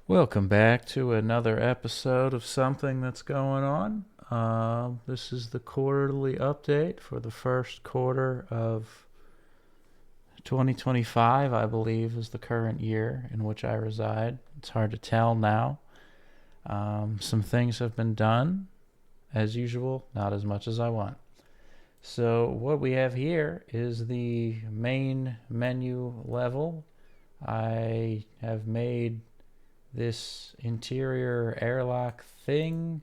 Welcome back to another episode of Something That's Going On. This is the quarterly update for the first quarter of 2025, I believe, is the current year in which I reside. It's hard to tell now. Some things have been done, as usual, not as much as I want. So, what we have here is the main menu level. I have made this interior airlock thing.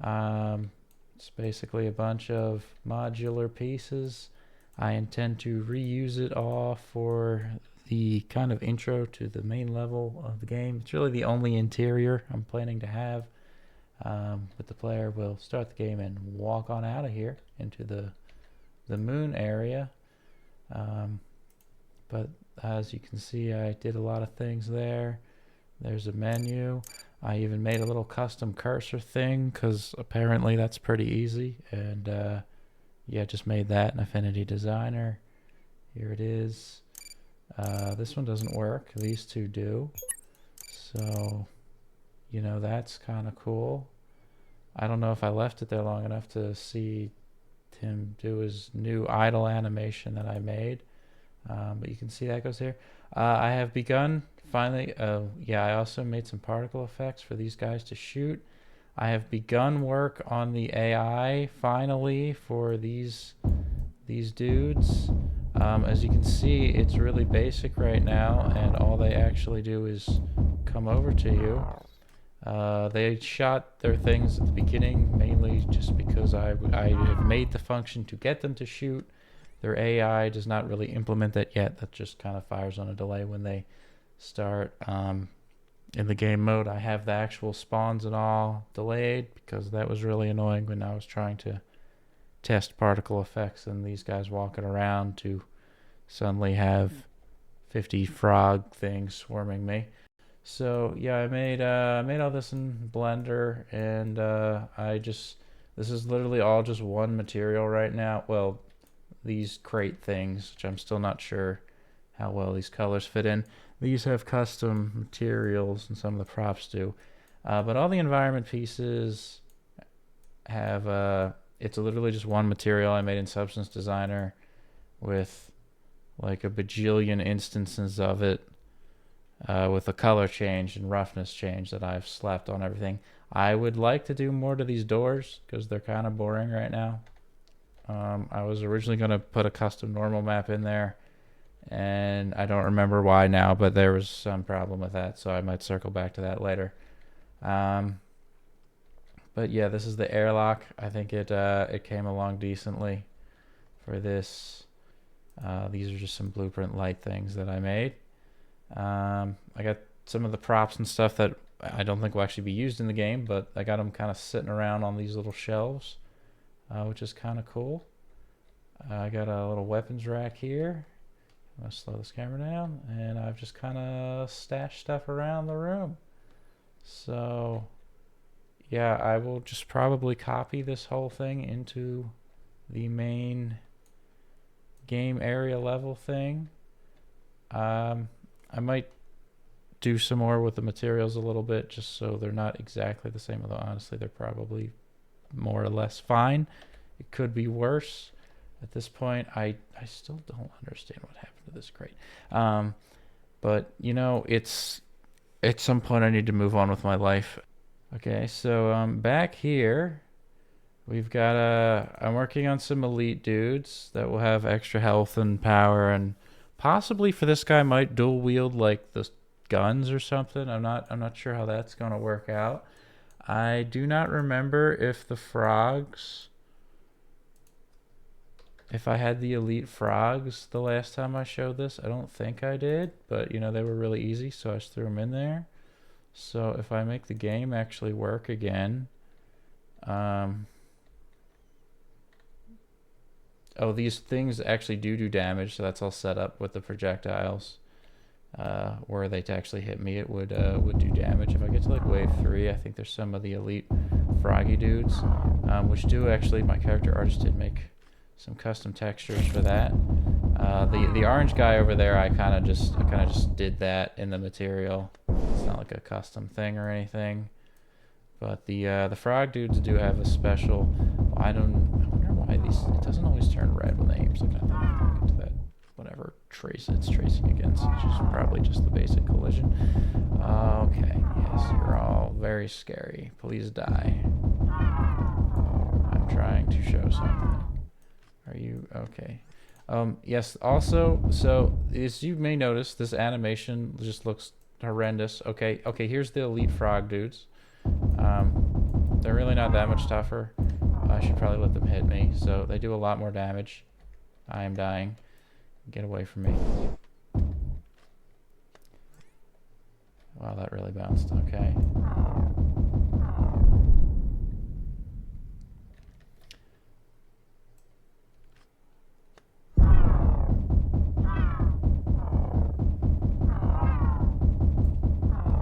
It's basically a bunch of modular pieces. I intend to reuse it all for the kind of intro to the main level of the game. It's really the only interior I'm planning to have. But the player will start the game and walk on out of here into the moon area. But as you can see, I did a lot of things there. There's a menu. I even made a little custom cursor thing because apparently that's pretty easy. And yeah, just made that in Affinity Designer. Here it is. This one doesn't work. These two do. So, that's kind of cool. I don't know if I left it there long enough to see him do his new idle animation that I made. But you can see that goes here. I have begun finally. I also made some particle effects for these guys to shoot. I have begun work on the AI finally for these dudes. As you can see, it's really basic right now, and all they actually do is come over to you. They shot their things at the beginning mainly just because I have made the function to get them to shoot. Their AI does not really implement that yet. That just kind of fires on a delay when they start in the game mode. I have the actual spawns and all delayed because that was really annoying when I was trying to test particle effects and these guys walking around to suddenly have 50 frog things swarming me. So yeah, I made all this in Blender, and this is literally all just one material right now. Well, these crate things, which I'm still not sure how well these colors fit in. These have custom materials, and some of the props do. But all the environment pieces have, it's literally just one material I made in Substance Designer with like a bajillion instances of it, with a color change and roughness change that I've slapped on everything. I would like to do more to these doors because they're kind of boring right now. I was originally going to put a custom normal map in there, and I don't remember why now, but there was some problem with that, so I might circle back to that later. But yeah, this is the airlock. I think it came along decently for this. These are just some blueprint light things that I made. I got some of the props and stuff that I don't think will actually be used in the game, but I got them kind of sitting around on these little shelves, which is kind of cool. I got a little weapons rack here. I'm going to slow this camera down, and I've just kind of stashed stuff around the room. So yeah, I will just probably copy this whole thing into the main game area level thing. I might do some more with the materials a little bit just so they're not exactly the same, although honestly they're probably more or less fine. It could be worse. At this point, I still don't understand what happened to this crate. But, it's at some point I need to move on with my life. Okay, so back here, we've got I'm working on some elite dudes that will have extra health and power, and possibly for this guy might dual wield like the guns or something. I'm not sure how that's going to work out. I do not remember if I had the elite frogs the last time I showed this. I don't think I did, but they were really easy, so I just threw them in there. So if I make the game actually work again, these things actually do damage, so that's all set up with the projectiles. Were they to actually hit me, it would do damage. If I get to like wave 3, I think there's some of the elite froggy dudes, which do actually, my character artist did make some custom textures for that. The orange guy over there, I kind of just did that in the material. it's not like a custom thing or anything. But the frog dudes do have a special. Well, I wonder why these. It doesn't always turn red when the aim's looking at them. I think into that whatever trace it's tracing against, which is probably just the basic collision. Okay. Yes, you're all very scary. Please die. I'm trying to show something. Are you okay? Yes. Also, so as you may notice, this animation just looks horrendous. Okay. Okay. Here's the elite frog dudes. They're really not that much tougher. I should probably let them hit me. So they do a lot more damage. I am dying. Get away from me. Wow, that really bounced. Okay.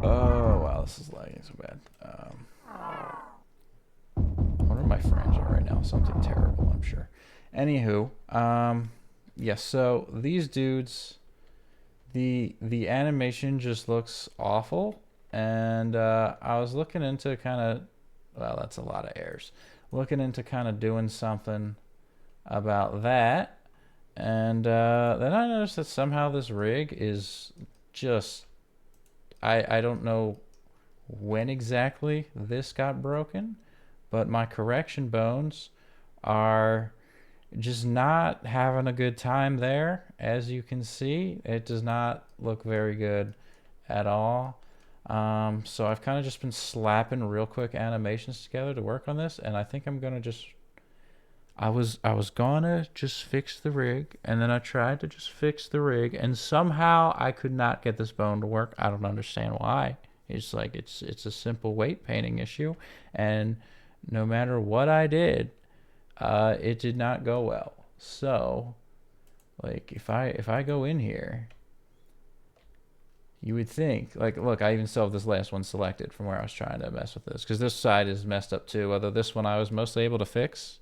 Oh, wow, this is lagging so bad. I wonder what my frames are right now. Something terrible, I'm sure. Anywho, yes, so these dudes, the animation just looks awful. And I was looking into kind of, well, that's a lot of errors. Looking into kind of doing something about that. And then I noticed that somehow this rig is just, I don't know when exactly this got broken, but my correction bones are just not having a good time there. As you can see, it does not look very good at all. So I've kind of just been slapping real quick animations together to work on this, and I think I'm gonna just I was gonna just fix the rig, and then I tried to just fix the rig, and somehow I could not get this bone to work. I don't understand why. It's like it's a simple weight painting issue, and no matter what I did, it did not go well. So, like if I go in here, you would think, like, look, I even still have this last one selected from where I was trying to mess with this, because this side is messed up too. Although this one I was mostly able to fix.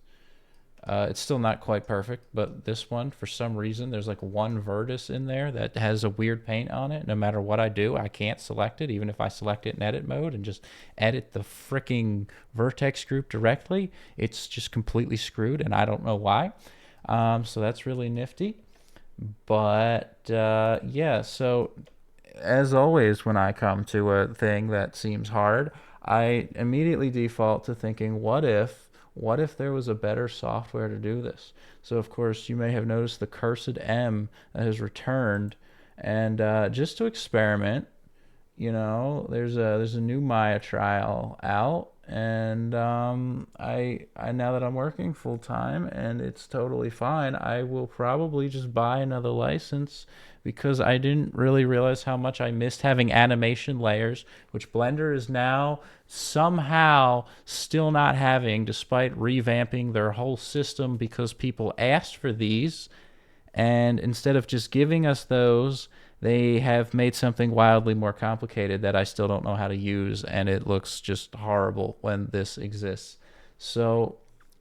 It's still not quite perfect, but this one, for some reason, there's like one vertex in there that has a weird paint on it. No matter what I do, I can't select it, even if I select it in edit mode and just edit the freaking vertex group directly. It's just completely screwed, and I don't know why. So that's really nifty. But yeah, so as always, when I come to a thing that seems hard, I immediately default to thinking, what if there was a better software to do this? So of course you may have noticed the cursed M that has returned, and just to experiment, you know, there's a new Maya trial out, and I now that I'm working full time and it's totally fine, I will probably just buy another license, because I didn't really realize how much I missed having animation layers, which Blender is now somehow still not having, despite revamping their whole system because people asked for these. And instead of just giving us those, they have made something wildly more complicated that I still don't know how to use, and it looks just horrible when this exists. So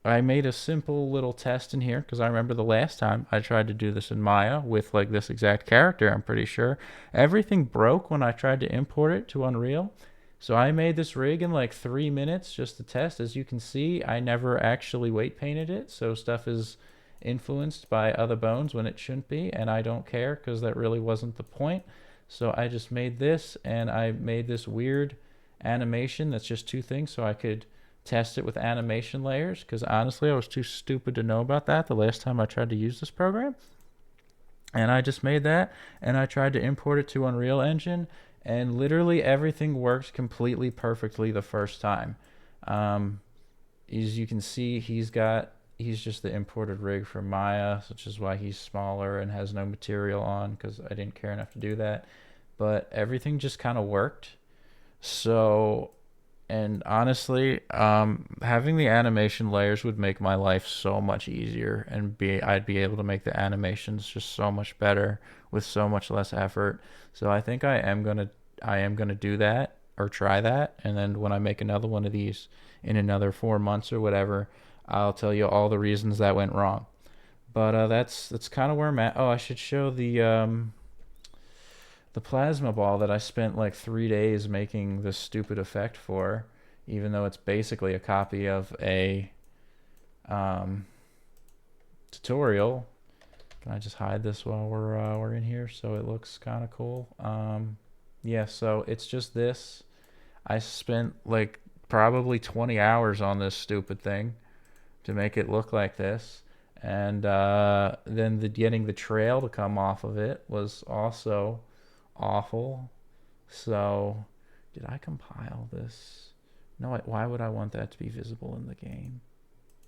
I made a simple little test in here, because I remember the last time I tried to do this in Maya with like this exact character, I'm pretty sure. Everything broke when I tried to import it to Unreal. So I made this rig in like 3 minutes just to test. As you can see, I never actually weight painted it, so stuff is influenced by other bones when it shouldn't be, and I don't care, because that really wasn't the point. So I just made this, and I made this weird animation that's just two things, so I could test it with animation layers, because honestly I was too stupid to know about that the last time I tried to use this program. And I just made that, and I tried to import it to Unreal Engine, and literally everything worked completely perfectly the first time. As you can see, he's just the imported rig from Maya, which is why he's smaller and has no material on, because I didn't care enough to do that. But everything just kind of worked. So, and honestly, having the animation layers would make my life so much easier, and I'd be able to make the animations just so much better with so much less effort. So I think I am gonna do that, or try that, and then when I make another one of these in another 4 months or whatever, I'll tell you all the reasons that went wrong. But that's kind of where I'm at. Oh, I should show the the plasma ball that I spent like 3 days making this stupid effect for, even though it's basically a copy of a tutorial. Can I just hide this while we're in here so it looks kind of cool? Yeah, so it's just this. I spent like probably 20 hours on this stupid thing to make it look like this. And then getting the trail to come off of it was also awful. So, did I compile this? No, why would I want that to be visible in the game?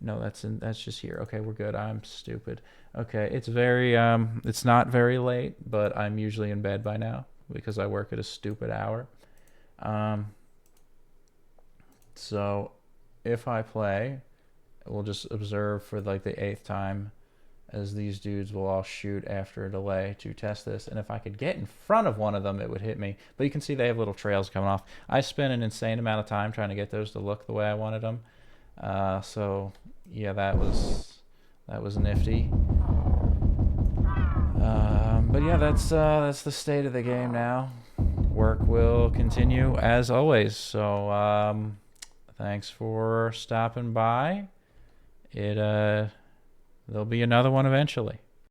No, that's just here. Okay, we're good. I'm stupid. Okay, it's it's not very late, but I'm usually in bed by now because I work at a stupid hour. So if I play, we'll just observe for like the 8th time as these dudes will all shoot after a delay to test this. And if I could get in front of one of them, it would hit me. But you can see they have little trails coming off. I spent an insane amount of time trying to get those to look the way I wanted them. So yeah, that was nifty. But yeah, that's the state of the game now. Work will continue as always. So thanks for stopping by. There'll be another one eventually.